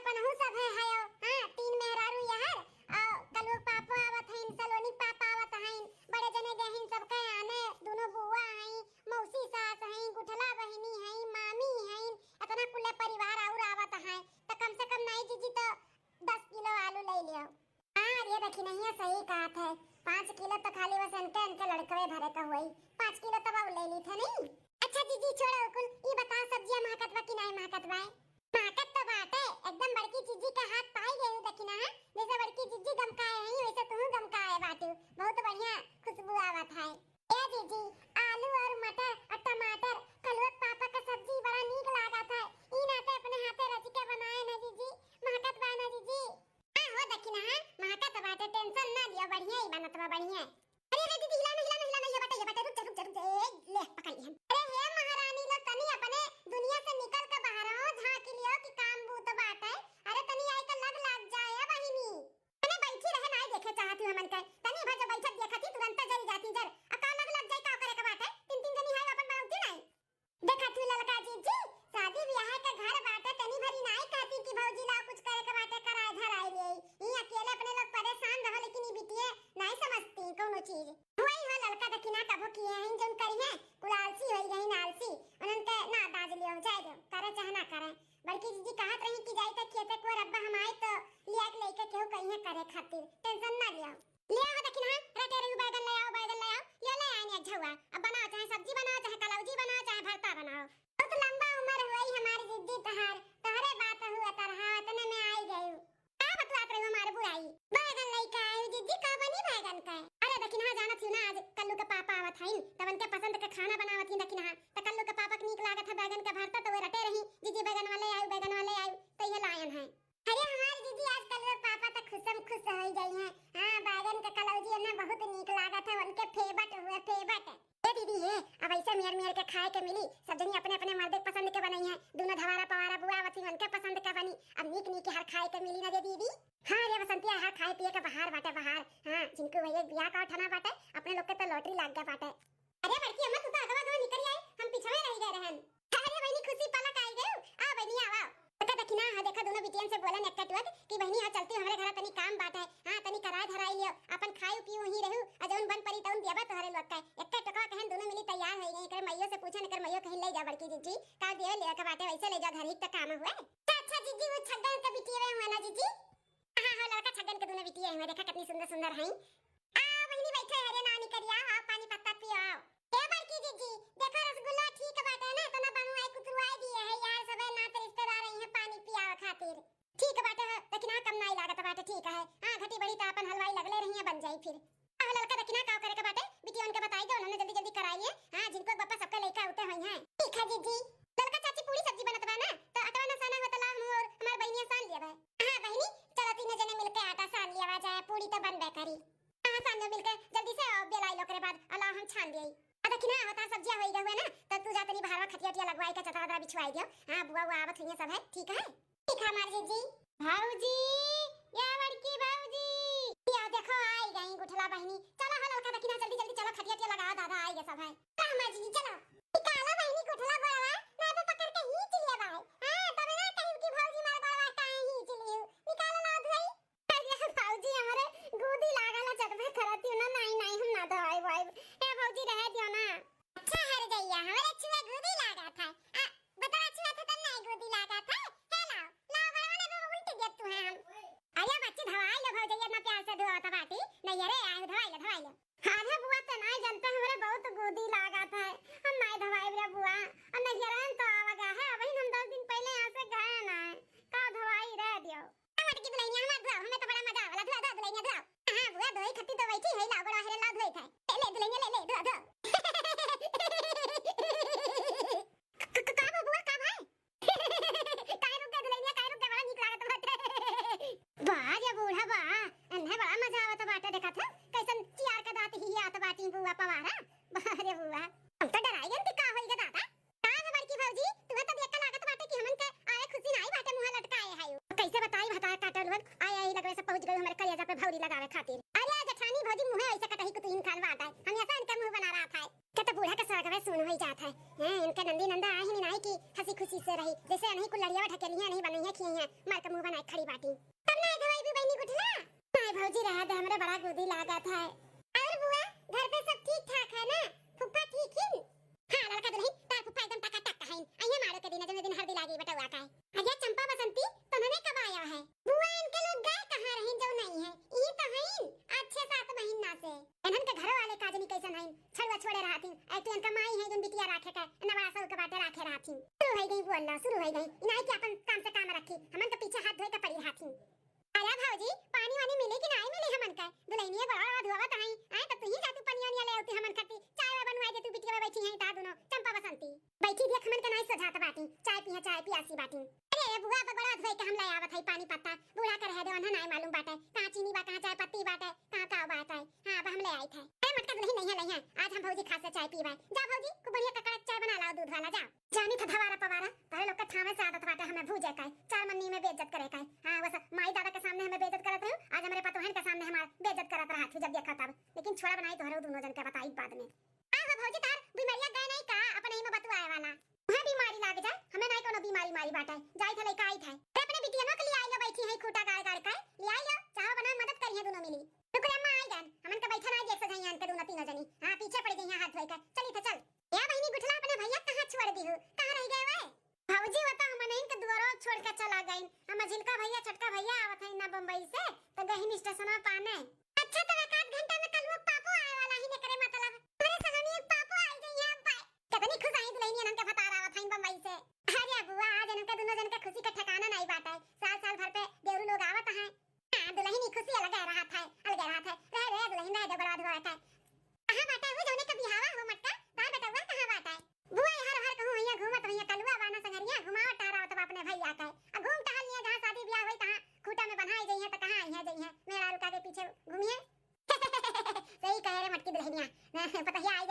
पनहु सब है हायो। हां तीन मेहरारू यार कलुक पापा आवत हईन, सलोनी पापा आवत हईन, बड़े जने गहिन सबके आने, दोनों बुआ हईन, मौसी सास हईन, गुठला बहिनी हईन, मामी हईन, इतना कुल परिवार और आवत है। तो कम से कम नहीं जीजी तो 10 किलो आलू ले लियो। हां ये देखी नहीं है, सही बात है। 5 किलो तो खाली बस इनके लड़कवे भरे का होई। 5 किलो तो वो ले ली थे नहीं। अच्छा जीजी छोड़ो कुल, ये बताओ सब्जियां महकत बा कि नहीं महकत बा? महकत तो बात है, एकदम बड़की जीजी का हाथ पाई गई देखी ना। जैसे बड़की जीजी गमकाए हैं वैसे तुम गमकाए बाटू, बहुत बढ़िया खुशबू आवत है। ए जीजी आलू और मटर और टमाटर कलुक पापा का सब्जी बड़ा नीक लागत है। ई नाते अपने हाथे रच के बनाए ना जीजी, महकत बा ना जीजी? हां हो देखी ना, महकत बाटे, टेंशन ना लियो, बढ़िया ही बनत बा, बढ़िया। अरे रे दीदी हिला नहीं ये बता रुक ले पकड़ लिया। अरे हे महारानी लो तनी अपने दुनिया से निकल के बाहर आओ, झांक लियो कि काम बूत बात है। अरे तनी आई के लग जाए बहिनी। तने बैठी रहे नहीं देखे चाहती हमन के, तनी भज बैठत देखती तुरंत जरी जाती जर अका लग जाए का करे के बात है। तीन तीन जनी है अपन बाउती नहीं देखती ललका जीजी, शादी ब्याह के घर बाटे, तनी भरी नहीं कहती कि भौजी ला कुछ करे के बाटे कराए घर आई ले। ई अकेले अपने लोग परेशान रहो, लेकिन ई बिटिए नहीं समझती कोनो चीज। वही हो लड़का दखिना कबो किए हैं जौन करी है, कुलालसी होई गई नालसी, उनके ना दाज लियो जाए दो, करे चाहे ना करे। बल्कि जीजी कहत रही कि जाई त खेते को रब्बा हम आए तो लिया के लेके केहू कहीं करे खातिर, टेंशन ना लियो। ले आओ दखिना रटे रही बैगन ले आओ यो ले आए ने झुआ। अब बनाओ चाहे सब्जी बनाओ, चाहे कलौजी बनाओ, चाहे भरता बनाओ। बहुत लंबा उम्र हुई हमारी जीजी तहरे बात हुआ तरहा तने में आई गई। का बतलात रही हमारे बुआई बैगन लेके आई जीजी, का बनी बैगन का? अरे दखिना जानत हूं ना, आज कल्लू के पापा आवत हईन, तब उनके पसंद के खाना बनावत हईन दखिना। त कल्लू के पापा के नीक लागत है बैगन का भरता, तो वो रटे रही जीजी बैगन वाले आयु तो ये लायन है। अरे हमारी जीजी आज कल्लू के पापा तो खुश हो गई हैं। हां बैगन का कलौजी ना बहुत नीक लागत है, उनके फेवरेट। ए दीदी ये अब ऐसे मेर के खाए के मिली, सब जनी अपने अपने मर्द के पसंद के बनई है, दोनों धवारा पवारा बुआ आवत हईन उनके पसंद के बनी। अब नीक हर खाए के मिली ना दे दीदी। हां रे बसंतिया हर खाए पिए के बाहर बाटे बाहर। हां जिनको भैया बियाह का उठाना बाटे, अपने लोग के तो लॉटरी लाग गया बाटे। अरे बड़की अम्मा तू तो अगवा निकल आई, हम पीछे रह गए रहन। अरे बहनी खुशी पलक आई गयो, आ बहनी आवा। पता दखिना हां देखा दोनों बिटियन से बोलन एक टटुआ कि बहनी हां चलती हमरे घर तनी काम बाटे। हां तनी कराए धराई लियो, अपन खाई पी वही रहू, आ जौन बन परी तौन देबा तोहरे लोग का। एक टटका कहन दोनों मिली तैयार हो गई, कर मैयो से पूछन, कर मैयो कहीं ले जा बड़की जीजी का देव ले के बाटे, वैसे ले जा घर ही तक काम हुआ। अच्छा जीजी वो छगन के बिटिया हुआ ना जीजी? हां हां लड़का छगन के दोनों बिटिया है, देखा कितनी सुंदर हैं। आ बहनी बैठे है रे नानी करिया, आ पानी पत्ता पियो। ए बड़की जीजी देखो रसगुल्ला ठीक बाटे ना, तो ना बनू आई कुतरुआई दिए है यार, सबे नाते रिश्तेदार आई है पानी पियावे खातिर। ठीक बाटे है दखिना कम नहीं लागत बाटे, ठीक है। हां घटी बड़ी तो अपन हलवाई लगले रही है बन जाई फिर। आ लड़का दखिना का करे के बाटे बिटिया उनके बताई दो, उन्होंने जल्दी कराई लिए। हां जिनको पापा सबके लेके आते होई हैं। ठीक है जीजी। लड़का चाची पूरी सब्जी बनत बा ना, तो आटा ना साना होता ला हम और हमार बहनिया सान लिया बा। हां बहनी चलो तीनों जने मिलके आटा सान लिया जाए, पूरी तो बनबे करी। हां सान लो मिलके जल्दी से बेलाई लो करे बाद अल्लाह हम छान देई। आ दखिना होता सब्जियां होई गए ना, तो तू जा तनी बाहर खटिया लगवाई के चतरा बिछवाई दियो। हां बुआ वो आवत हुई सब है, ठीक है? ठीक है हमार जीजी। भाऊजी या बड़की भाऊजी या देखो आई गई गुठला बहनी। चलो हो लड़का दखिना जल्दी चलो खटिया लगाओ, दादा आई गए सब है। का हमार जीजी चलो निकालो बहनी गुठला गोड़वा ना तो पकड़ के ही चलिए भाई। हां तब ना कहीं की भाऊजी मार गोड़वा टाए ही चलियो, निकालो ना धोई। अरे भाऊजी हमारे गोदी लागला चटबे करती ना, नहीं हम ना धोई भाई। ए भाऊजी रह दियो ना। अच्छा हर गईया हमारे छुआ गोदी लागा था, बता छुआ था तो नहीं गोदी लागा था। हेलो लाओ गोड़वा ना उल्टी दे तू है हम। अरे बच्चे धवाई लो भाऊजी इतना प्यार से धोआ था बाटी नहीं रे, आ धवाई लो। अरे बुआ तो नहीं जानते हमारे बहुत गोदी लागा था, हम नहीं धवाई रे बुआ। और नहीं रन तो आवागा है, अभी हम 10 दिन पहले यहां से गए ना, का धवाई रह दियो। टमाटर की दुलैया हमार धो, हमें तो बड़ा मजा आवाला धो दुलैया धो। हां बुआ धोई खट्टी तो बैठी है, ला बड़ा हरे ला धोई था। ले दुलैया ले धो का बुआ का भाई काय रुक गए दुलैया, काय रुक गए, बड़ा नीक लागत बाटे। वाह ये बूढ़ा बा अन्हे बड़ा मजा आवत बाटे, देखा था कैसन चियार का दांत ही आत बाटी बुआ पवारा। अरे बुआ हम तो डराई गन का होई ग दादा। का है बड़की भौजी तू तो देख के लागत बाटे कि हमन के आए खुशी नहीं बाटे, मुंह लटकाए है। कैसे बताई बता काटल होत आई लगवे से पहुंच गई हमारे कलेजा पे भौरी लगावे खातिर। अरे जेठानी भौजी मुंह ऐसे कटही को तीन खान बाटा है, हम ऐसा इनका मुंह बना रहा था कि तो बूढ़ा का सरगवे सुन हो जाता है। हैं इनके नंदी नंदा आई ही नहीं कि हंसी खुशी से रही, जैसे नहीं को लड़िया ढकेलियां नहीं बनई है देखिए यहाँ मार का मुंह बनाए खड़ी बाटी तब ना दवाई भी बहनी गुठला नहीं भौजी रहा था हमरा बड़ा गोदी लागत है और बुआ घर पे सब ठीक ठाक है ना फुफ्फा ठीक है हां लड़का तो नहीं तार फुफ्फा एकदम टका टक है आइए मारो के दिन जब दिन हल्दी लागी बटवा का है अरे चंपा बसंती तुमने कब आया है बुआ इनके लोग गए कहां रहे जो नहीं है ई तो है अच्छे 7 महीना से इनन के घर वाले काजनी कैसन है छड़वा छोड़े रहती ऐ इनका माई है जोन बिटिया राखे का नवा सब के बाटे राखे रहती शुरू हो गई बोलना शुरू हो गई इनाई के अपन काम से काम रखी हमन के पीछे हाथ धोए के पड़ी रहती आया भौजी पानी वानी मिले कि नहीं मिले हमन का दुलैनिया बड़ा धोवत है आए तो तू ही जातू पानी वानी ले आती हमन खाती चाय बनवा दे तू बिटिया बैठी है ता दोनों चंपा बसंती बैठी देख हमन के नहीं सोझात बाटी चाय पियासी बाटी अरे बुआ बगड़ा धोए के हम ले आवत है पानी पत्ता बूढ़ा कर है देवन नहीं मालूम बाटे कहां चीनी बा कहां चाय पत्ती बाटे कहां का बात है हां अब हम ले आई थे अरे मटका दुल्हन नहीं है ले हैं आज हम भौजी खास से चाय पीवाए जा भौजी को बढ़िया ककड़ा चाय बना लाओ दूध वाला जा जानी था धवारा पवारा तारे लोग का ठामे से आदत बाटे हमें भूजे का चार मन्नी में बेइज्जत करे का हां बस माई दादा के सामने हमें बेइज्जत करत रहो आज हमारे पतोहन के सामने हमार बेइज्जत करत रहा जब देखा तब लेकिन छोड़ा बनाई तोहरे दोनों जन के बताई बाद में आ भौजी तार बीमारियां गए नहीं का अपन ही में बतवाए वाला वहां बीमारी लाग जाए हमें नहीं कोनो बीमारी मारी बाटे जाई थे लइका आई थे अपने बिटिया के लिए आई लो बैठी है खूटा गाड़ गाड़ के ले आई लो चाहो बना मदद करिए दोनों मिली टुकड़ा में आई जान हमन के बैठा नहीं देख सजाई के दोनों तीनों जनी हां पीछे पड़ गई हां हाथ धोए के चली तो चल या बहनी गुठला अपने भैया कहां छोड़ दी हो कहां रह गए वे भौजी बता हमन इनके दुआरो छोड़ के चला गई हम झिलका भैया छटका भैया आवत है ना बम्बई से तो गहिन स्टेशन पाने अच्छा तो 1 घंटा में कल वो पापो आए वाला ही ने करे मतलब अरे सगनी एक पापो आई गई यहां पे कितनी खुश आई दुल्हनिया नन के बता रहा था बम्बई से अरे बुआ आज इनके दोनों जन के खुशी का ठिकाना नहीं बाटा है साल भर पे देवरू लोग आवत हैं हां दुल्हनी खुशी अलग रहा था रे दुल्हन रह बड़ा धोआ था कहां बाटा है वो जौने का बिहावा हो मटका तार बेटा हुआ कहां बाटा है बुआ हर कहूं हिया घूमत हिया कलुआ बाना संगरिया घुमावत तारावत अपने भैया का घूम टहल लिया जहां शादी ब्याह होई तहां खूटा में बन्हाई गई है त कहां आई है गई है मेरा रुका के पीछे घूमिए सही कह रे मटकी दुल्हनिया पता ही आई